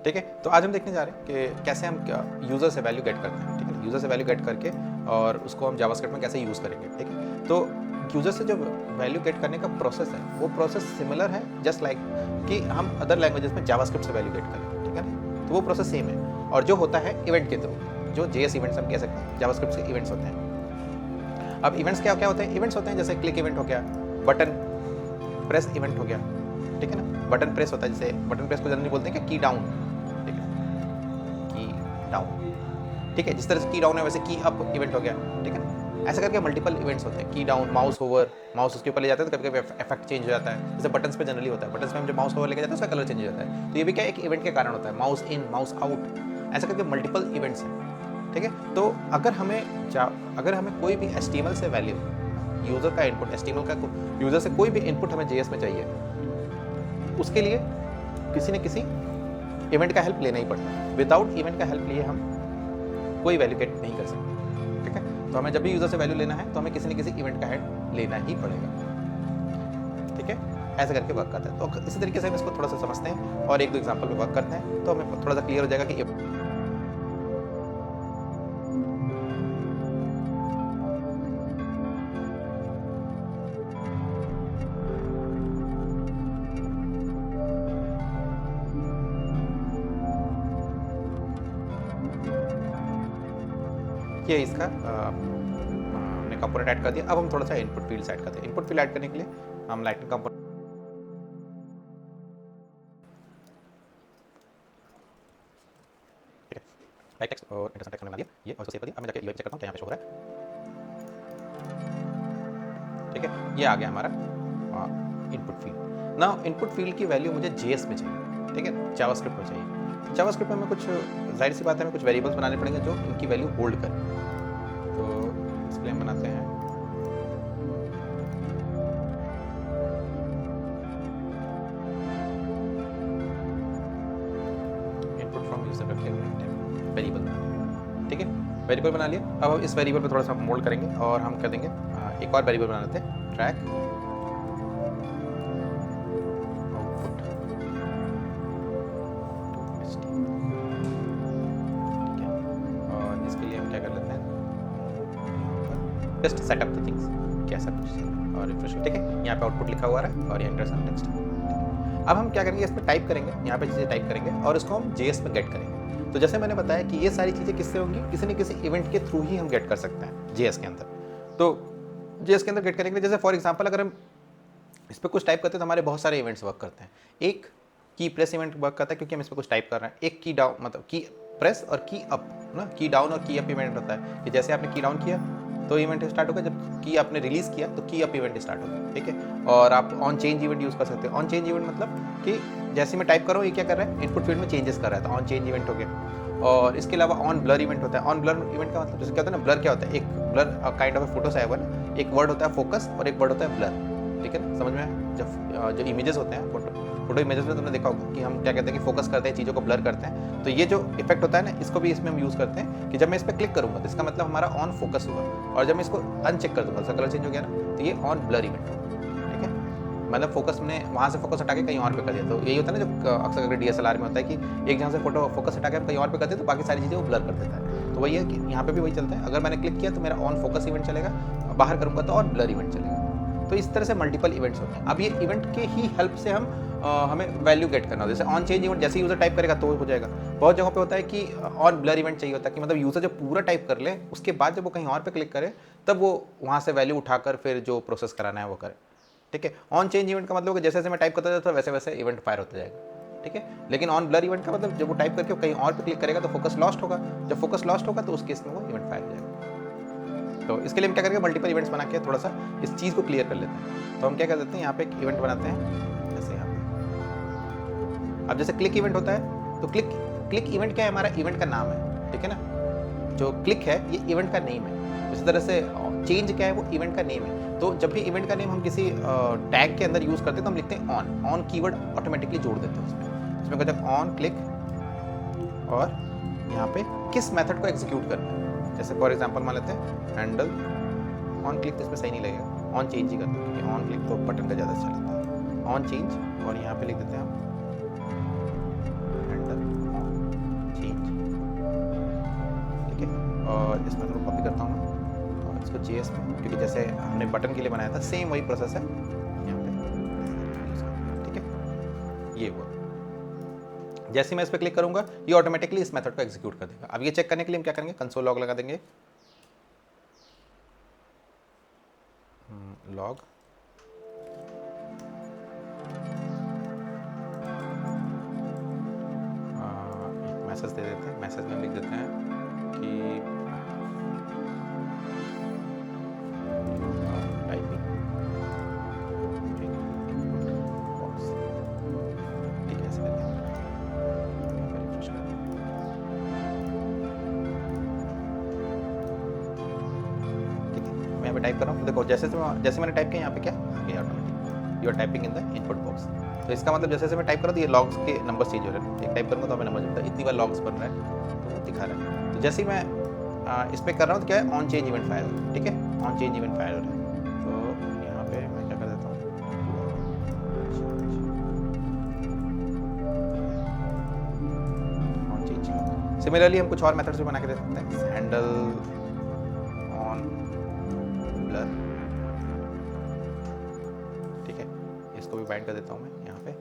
ठीक है, तो आज हम देखने जा रहे हैं कि कैसे हम यूज़र से वैल्यू गेट करते हैं। ठीक है, यूज़र से वैल्यू गेट करके और उसको हम जावास्क्रिप्ट में कैसे यूज़ करेंगे। ठीक है, तो यूज़र से जो वैल्यू गेट करने का प्रोसेस है वो प्रोसेस सिमिलर है जस्ट लाइक कि हम अदर लैंग्वेजेस में जावास्क्रिप्ट से वैल्यू गेट करें। ठीक है ना, तो वो प्रोसेस सेम है और जो होता है इवेंट के थ्रू, जो JS इवेंट्स हम कह सकते हैं, जावास्क्रिप्ट के इवेंट्स होते हैं। अब इवेंट्स क्या क्या होते हैं? इवेंट्स होते हैं जैसे क्लिक इवेंट हो गया, बटन प्रेस इवेंट हो गया। ठीक है ना, बटन प्रेस होता है, जैसे बटन प्रेस को जनरली बोलते हैं कि की डाउन। ठीक है, की डाउन। ठीक है, जिस तरह से की डाउन है वैसे की अप इवेंट हो गया। ठीक है, ऐसा करके मल्टीपल इवेंट्स होते हैं। की डाउन, माउस ओवर, माउस उसके ऊपर ले जाते हैं तो कभी कभी इफेक्ट चेंज हो जाता है, जैसे बटन्स पे जनरली होता है। बटन्स पे हम जब माउस ओवर लेके जाते हैं उसका कलर चेंज हो जाता है, तो ये भी क्या एक इवेंट के कारण होता है। माउस इन, माउस आउट, ऐसा करके मल्टीपल इवेंट्स हैं। ठीक है, तो अगर हमें कोई भी HTML से वैल्यू, यूज़र का इनपुट, HTML का यूज़र से कोई भी इनपुट हमें JS में चाहिए, उसके लिए किसी न किसी इवेंट का हेल्प लेना ही पड़ता है। विदाउट इवेंट का हेल्प लिए हम कोई वैल्यू गेट नहीं कर सकते। ठीक है, तो हमें जब भी यूज़र से वैल्यू लेना है तो हमें किसी न किसी इवेंट का हेल्प लेना ही पड़ेगा। ठीक है, ऐसे करके वर्क करता है। तो इसी तरीके से हम इसको थोड़ा सा समझते हैं और एक दो एग्जाम्पल पे वर्क करते हैं तो हमें थोड़ा सा क्लियर हो जाएगा कि ये इसका हमने कंपोनेंट ऐड कर दिया। अब हम थोड़ा सा इनपुट फील्ड ऐड करते हैं। इनपुट फील्ड ऐड करने के लिए हम लाइटनिंग कंपोनेंट लाइट टेक्स्ट और इंटरसेक्ट टेक्स्ट बना दिया, ये और इसको सेव कर दिया। अब मैं जाके यूआई चेक करता हूँ क्या यहाँ पे शो हो रहा है। ठीक है, ये आ गया हमारा input field. Now input field की वैल्यू मुझे JS में चाहिए। ठीक है, जावास्क्रिप्ट में चाहिए। जावास्क्रिप्ट में हमें कुछ, जाहिर सी बात है, हमें कुछ वेरिएबल्स बनाने पड़ेंगे जो इनकी वैल्यू होल्ड करें। तो इसके लिए हम बनाते हैं इनपुट फ्रॉम यूजर रख के हमने वेरिएबल बना लिया। ठीक है, वेरिएबल बना लिया। अब हम इस वेरिएबल पे थोड़ा सा मोल्ड करेंगे और हम कर देंगे एक और वेरिएबल बना लेते हैं, ट्रैक आउटपुट टू HTML। ठीक है, और इसके लिए हम क्या कर लेते हैं, जस्ट सेटअप द थिंग्स, कैसा कुछ और रिफ्रेश। ठीक है, यहाँ पे आउटपुट लिखा हुआ है और ये इंटरसेक्ट टेक्स्ट। अब हम क्या करेंगे, इसमें टाइप करेंगे, यहाँ पे चीज़ें टाइप करेंगे और इसको हम JS में गेट करेंगे। तो जैसे मैंने बताया कि ये सारी चीज़ें किससे होंगी, किसी न किसी इवेंट के थ्रू ही हम गेट कर सकते हैं JS के अंदर। तो JS के अंदर गेट करेंगे, जैसे फॉर एग्जांपल अगर हम इस पर कुछ टाइप करते हैं तो हमारे बहुत सारे इवेंट्स वर्क करते हैं। एक की प्रेस इवेंट वर्क करता है क्योंकि हम इस पर कुछ टाइप कर रहे हैं। एक की डाउन, मतलब की प्रेस और की अप ना, की डाउन और की अप इवेंट होता है कि जैसे आपने की डाउन किया तो इवेंट स्टार्ट होगा, जब की आपने रिलीज किया तो की अप इवेंट स्टार्ट होगा। ठीक है, और आप ऑन चेंज इवेंट यूज़ कर सकते हैं। ऑन चेंज इवेंट मतलब कि जैसे मैं टाइप कर रहा हूँ, ये क्या कर रहा है, इनपुट फील्ड में चेंजेस कर रहा है, तो ऑन चेंज इवेंट हो गया। और इसके अलावा ऑन ब्लर इवेंट होता है। ऑन ब्लर इवेंट का मतलब जैसे क्या होता है ना, ब्लर क्या होता है, एक ब्लर काइंड ऑफ फोटो से आया हुआ ना, एक वर्ड होता है फोकस और एक वर्ड होता है ब्लर। ठीक है ना, समझ में आया? जब जो इमेजेस होते हैं, फोटो इमेजेस में तुमने देखा होगा कि हम क्या कहते हैं कि फोकस करते हैं, चीज़ों को ब्लर करते हैं। तो ये जो इफेक्ट होता है ना, इसको भी इसमें हम यूज़ करते हैं कि जब मैं इस पर क्लिक करूँगा तो इसका मतलब हमारा ऑन फोकस हुआ, और जब मैं इसको अनचेक कर दूँगा तो कलर चेंज हो गया ना, तो ये ऑन ब्लर इवेंट होगा। ठीक है, मतलब फोकस ने वहाँ से फोकस हटा के कहीं और पे कर दिया। तो यही होता है ना, जो अक्सर अगर DSLR में होता है कि एक जगह से फोटो फोकस हटा के हम कहीं और पे कर देते तो बाकी सारी चीज़ें वो ब्लर कर देता है। तो वही है कि यहाँ पे भी वही चलता है। अगर मैंने क्लिक किया तो मेरा ऑन फोकस इवेंट चलेगा, बाहर करूँगा तो ऑन ब्लर इवेंट चलेगा। तो इस तरह से मल्टीपल इवेंट्स होते हैं। अब ये इवेंट के ही हेल्प से हमें वैल्यू गेट करना होता है। जैसे ऑन चेंज इवेंट जैसे यूज़र टाइप करेगा तो हो जाएगा। बहुत जगहों पे होता है कि ऑन ब्लर इवेंट चाहिए होता है कि मतलब यूज़र जब पूरा टाइप कर ले उसके बाद जब वो कहीं और पे क्लिक करे तब वो वहाँ से वैल्यू उठाकर फिर जो प्रोसेस कराना है वो करे। ठीक है, ऑन चेंज इवेंट का मतलब जैसे जैसे मैं टाइप करता जाता वैसे वैसे इवेंट फायर होता जाएगा। ठीक है, लेकिन ऑन ब्लर इवेंट का मतलब जब वो टाइप करके कहीं और पे क्लिक करेगा तो फोकस लॉस्ट होगा। जब फोकस लॉस्ट होगा तो उस केस में वो इवेंट फायर हो जाएगा। तो इसके लिए हम क्या करेंगे, मल्टीपल इवेंट्स बना के थोड़ा सा इस चीज़ को क्लियर कर लेते हैं। तो हम क्या कर देते हैं, यहाँ पे एक इवेंट बनाते हैं जैसे यहाँ पे। अब जैसे क्लिक इवेंट होता है तो क्लिक इवेंट क्या है, हमारा इवेंट का नाम है। ठीक है ना, जो क्लिक है ये इवेंट का नेम है। इसी तरह से चेंज क्या है, वो इवेंट का नेम है। तो जब भी इवेंट का नेम हम किसी टैग के अंदर यूज़ करते हैं तो हम लिखते हैं ऑन कीवर्ड ऑटोमेटिकली जोड़ देते हैं उसमें कहते हैं ऑन क्लिक और यहाँ पे किस मेथड को एग्जीक्यूट करना है। जैसे फॉर एग्जांपल मान लेते हैं हैंडल ऑन क्लिक, तो इसमें सही नहीं लगेगा, ऑन चेंज ही करते हैं क्योंकि ऑन क्लिक तो बटन का ज़्यादा अच्छा लगता है। ऑन चेंज और यहाँ पे लिख देते हैं हम हैंडल ऑन। और इस मेथड को कॉपी करता हूँ मैं और इसको JS में, क्योंकि जैसे हमने बटन के लिए बनाया था सेम वही प्रोसेस है यहाँ पे, ठीक है। ये हुआ, जैसे ही मैं इस पर क्लिक करूंगा ये ऑटोमेटिकली इस मेथड को एग्जीक्यूट कर देगा। अब ये चेक करने के लिए हम क्या करेंगे, कंसोल लॉग लगा देंगे, लॉग एक मैसेज दे देते हैं, मैसेज में लिख देते हैं कि टाइपिंग, ठीक है, ऐसे करके रिफ्रेश कर दें। ठीक है, मैं यहाँ पे टाइप कर रहा हूँ, देखो जैसे मैंने टाइप किया यहाँ पे क्या आ गया automatic, you are typing in the input box. तो इसका मतलब जैसे जैसे मैं टाइप कर रहा हूँ तो ये लॉग्स के नंबर चेंज हो रहे हैं। एक टाइप करूँगा तो हमें नंबर मिलता है, इतनी बार लॉग्स बन रहा है तो वो दिखा रहा है। तो जैसे ही मैं इस पर कर रहा हूँ तो क्या है, ऑन चेंज इवेंट फायर हो रहा है, ठीक है, ऑन चेंज इवेंट फायर हो रहा है। तो यहाँ पे मैं क्या कर देता हूँ, ऑन चेंज। सिमिलरली हम कुछ और मेथड्स भी बना के दे सकते हैं, हैंडल ऑन ब्लर, ठीक है, इसको भी बाइंड कर देता हूँ मैं यहाँ पे।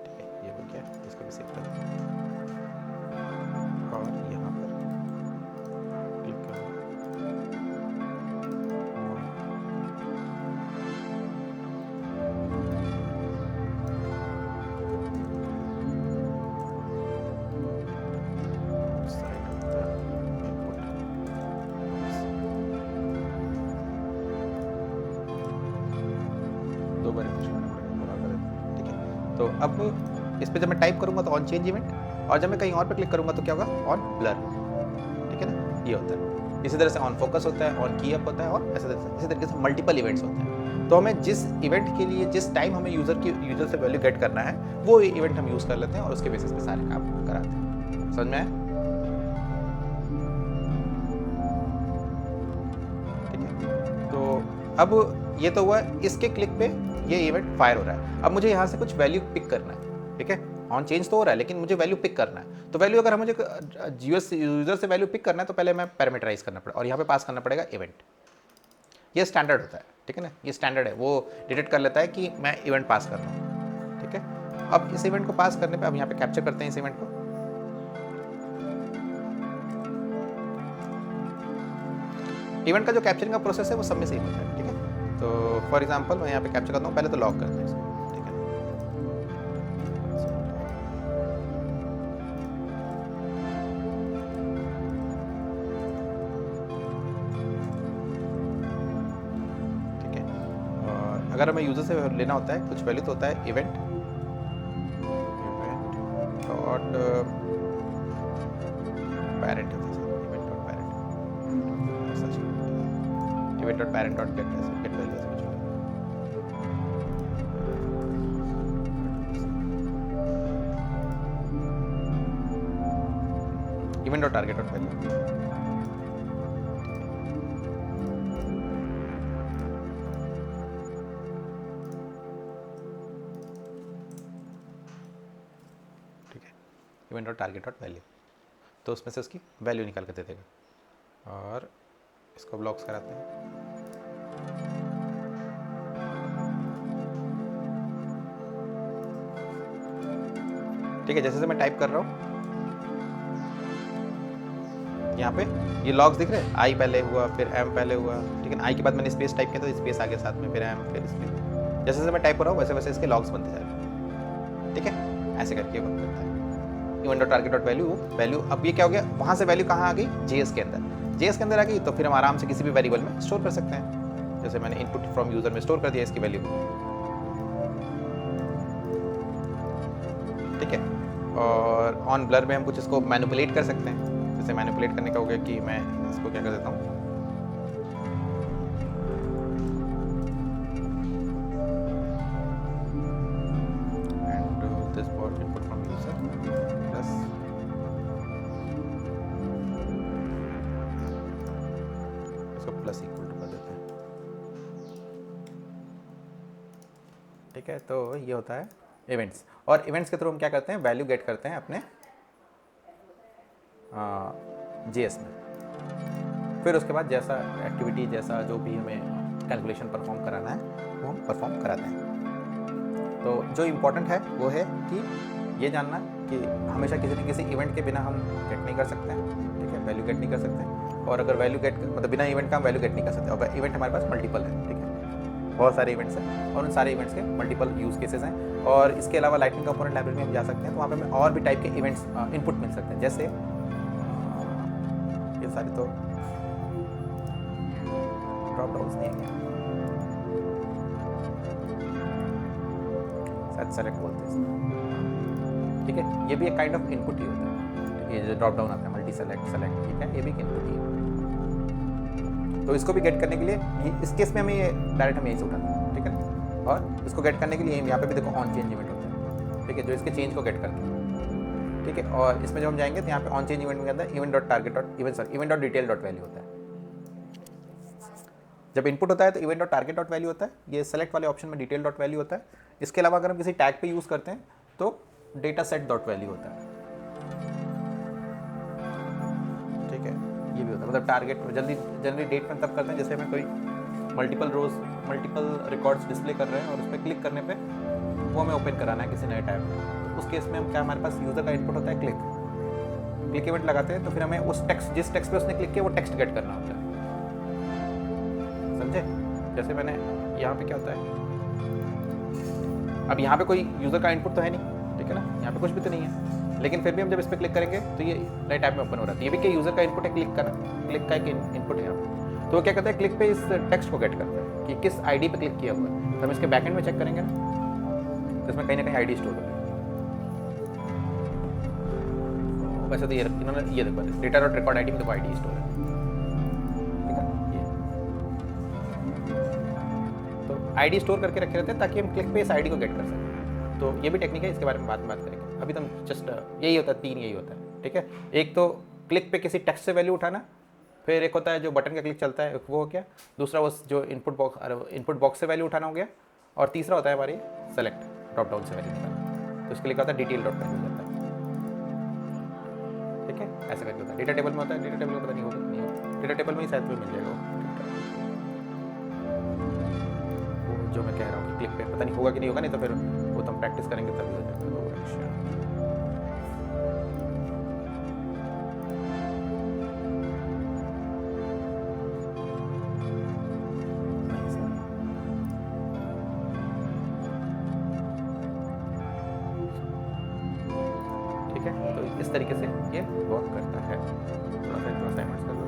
ठीक है, ये हो गया, इसको भी सेव कर देते हैं और यहाँ पर क्लिक करूँ, दो बार रिफ्रेश करना पड़ेगा, पूरा कर देते हैं, ठीक है। तो अब इस पे जब मैं टाइप करूंगा तो ऑन चेंज इवेंट, और जब मैं कहीं और पे क्लिक करूंगा तो क्या होगा, ऑन ब्लर, ठीक है ना, ये होता है। इसी तरह से ऑन फोकस होता है, ऑन की अप होता है, और इसी तरीके से मल्टीपल इवेंट्स होते हैं। तो हमें जिस इवेंट के लिए जिस टाइम हमें यूजर से वैल्यू गेट करना है वो इवेंट हम यूज़ कर लेते हैं और उसके बेसिस पे सारे काम कराते हैं। समझ में आया? ठीक है, तो अब ये तो हुआ, इसके क्लिक पे ये इवेंट फायर हो रहा है। अब मुझे यहाँ से कुछ वैल्यू पिक करना है, ठीक है, ऑन चेंज तो हो रहा है लेकिन मुझे वैल्यू पिक करना है। तो वैल्यू अगर मुझे यूजर से वैल्यू पिक करना है तो पहले मैं पैरामीटराइज करना पड़ेगा और यहाँ पे पास करना पड़ेगा इवेंट। ये स्टैंडर्ड होता है, ठीक है ना, ये स्टैंडर्ड है, वो डिटेक्ट कर लेता है कि मैं इवेंट पास कर रहा हूँ, ठीक है। अब इस इवेंट को पास करने पे अब यहाँ पे कैप्चर करते हैं इस इवेंट को। इवेंट का जो कैप्चरिंग का प्रोसेस है वो सब में सेम होता है, ठीक है। तो फॉर एग्जांपल मैं यहाँ पे कैप्चर करता हूँ, पहले तो लॉग करते हैं इसको, ठीक है। ठीक है, और अगर हमें यूजर से लेना होता है कुछ वैल्यू तो होता है event dot parent, event dot parent, event dot parent dot get value ऐसे कुछ होगा। Event dot target dot value, ठीक है, event dot target dot value, तो उसमें से उसकी वैल्यू निकाल कर दे देगा। और इसको ब्लॉक्स कराते हैं। ठीक है, जैसे जैसे मैं टाइप कर रहा हूँ यहाँ पे ये लॉग्स दिख रहे हैं, आई पहले हुआ फिर एम पहले हुआ, ठीक है। आई के बाद मैंने स्पेस टाइप किया तो स्पेस आ गया साथ में, फिर एम, फिर स्पेस। जैसे जैसे मैं टाइप कर रहा हूँ वैसे वैसे इसके लॉग्स बनते जा रहे हैं, ठीक है, ऐसे करके वर्क करता है। Event dot target dot value, अब ये क्या हो गया, वहाँ से वैल्यू कहाँ आ गई, जेएस के अंदर। जेएस के अंदर आ गई तो फिर हम आराम से किसी भी वेरिएबल में स्टोर कर सकते हैं। जैसे मैंने इनपुट फ्रॉम यूजर में स्टोर कर दिया इसकी वैल्यू, ठीक है। और ऑन ब्लर में हम कुछ इसको मैनिपुलेट कर सकते हैं। जैसे मैनिपुलेट करने का हो गया कि मैं इसको क्या कर देता हूँ, and this bot input from user plus इसको प्लस इक्वल टू कर देते हैं। ठीक है, तो ये होता है इवेंट्स, और इवेंट्स के थ्रू हम क्या करते हैं, वैल्यू गेट करते हैं अपने JS में। फिर उसके बाद जैसा एक्टिविटी, जैसा जो भी हमें कैलकुलेशन परफॉर्म कराना है वो हम परफॉर्म कराते हैं। तो जो इम्पोर्टेंट है वो है कि ये जानना कि हमेशा किसी न किसी इवेंट के बिना हम गेट नहीं कर सकते हैं, ठीक है, वैल्यू गेट नहीं कर सकते हैं। और अगर वैल्यू गेट मतलब बिना इवेंट का हम वैल्यू गेट नहीं कर सकते, और इवेंट हमारे पास मल्टीपल है, ठीक है, बहुत सारे इवेंट्स हैं और उन सारे इवेंट्स के मल्टीपल यूज़ केसेस हैं। और इसके अलावा लाइटनिंग कंपोनेंट लाइब्रेरी में हम जा सकते हैं, तो वहाँ पे हमें और भी टाइप के इवेंट्स इनपुट मिल सकते हैं। जैसे ये सारे तो ड्रॉप डाउन्स नहीं है, शायद सेलेक्ट बोलते हैं, ठीक है, ये भी एक काइंड ऑफ इनपुट ही होता है। ये जो ड्रॉप डाउन आता है मल्टी सेलेक्ट सेलेक्ट, ठीक है, ये भी एक इनपुट ही है। तो इसको भी गेट करने के लिए इस केस में हमें ये डायरेक्ट हम यहीं से उठाते हैं, ठीक है। और इसको गेट करने के लिए यहाँ पे भी देखो ऑन चेंज इवेंट होता है, ठीक है, जो इसके चेंज को गेट करते हैं, ठीक है। और इसमें जब हम जाएंगे तो यहाँ पे ऑन चेंज इवेंट के अंदर event dot target dot event dot detail dot value होता है। जब इनपुट होता है तो event dot target dot value होता है, ये सेलेक्ट वाले ऑप्शन में डिटेल डॉट वैल्यू होता है। इसके अलावा अगर हम किसी टैग पे यूज़ करते हैं तो डेटा सेट डॉट वैल्यू होता है, ठीक है, ये भी होता है। मतलब टारगेट जनरली डेट में तब करते हैं जैसे हमें कोई मल्टीपल रिकॉर्ड्स डिस्प्ले कर रहे हैं और उस पर क्लिक करने पे वो हमें ओपन कराना है किसी नए टैब में। तो उस केस में हम क्या, हमारे पास यूज़र का इनपुट होता है क्लिक इवेंट लगाते हैं, तो फिर हमें उस टेक्स्ट, जिस टेक्स्ट पे उसने क्लिक किया वो टेक्स्ट गेट करना होता है, समझे। जैसे मैंने यहाँ पे क्या होता है, अब यहाँ पे कोई यूज़र का इनपुट तो है नहीं, ठीक है ना, यहाँ पे कुछ भी तो नहीं है, लेकिन फिर भी हम जब इस पर क्लिक करेंगे तो ये नए टैब में ओपन हो रहा है। ये भी क्या यूज़र का इनपुट है, क्लिक का एक इनपुट है यहाँ पे। तो वो क्या करता है, क्लिक पे इस टेक्स्ट को गेट करता है कि किस आईडी पे क्लिक किया हुआ है। तो हम इसके बैकएंड में चेक करेंगे ना, तो इसमें कहीं ना कहीं आईडी स्टोर होगी। वैसे तो ये इन्होंने ये देखो डेटा डॉट रिकॉर्ड आईडी में देखो आईडी स्टोर है, ठीक है। ये तो आईडी स्टोर करके रखे रहते हैं ताकि हम क्लिक पे इस आईडी को गेट कर सकें। तो ये भी टेक्निक है, इसके बारे में बात करेंगे। अभी तो हम जस्ट यही होता है, 3 यही होता है, ठीक है। एक तो क्लिक पे किसी टेक्स्ट से वैल्यू उठाना, फिर एक होता है जो बटन का क्लिक चलता है वो हो गया, दूसरा वो जो इनपुट बॉक्स से वैल्यू उठाना हो गया, और तीसरा होता है हमारी सेलेक्ट ड्रॉप डाउन से वैल्यू उठाना। तो इसके लिए क्या होता है, डिटेल डॉट वैल्यू जाता है, ठीक है, ऐसा करके होता है। डेटा टेबल में होता है, डेटा टेबल में पता नहीं होगा, डेटा टेबल में ही शायद मिल जाएगा वो जो मैं कह रहा हूँ कि क्लिक पे पता नहीं होगा कि नहीं होगा, नहीं तो फिर वो तो हम प्रैक्टिस करेंगे तभी हो जाएगा। ठीक है, तो इस तरीके से ये वर्क करता है। थोड़ा सा असाइनमेंट्स कर दो।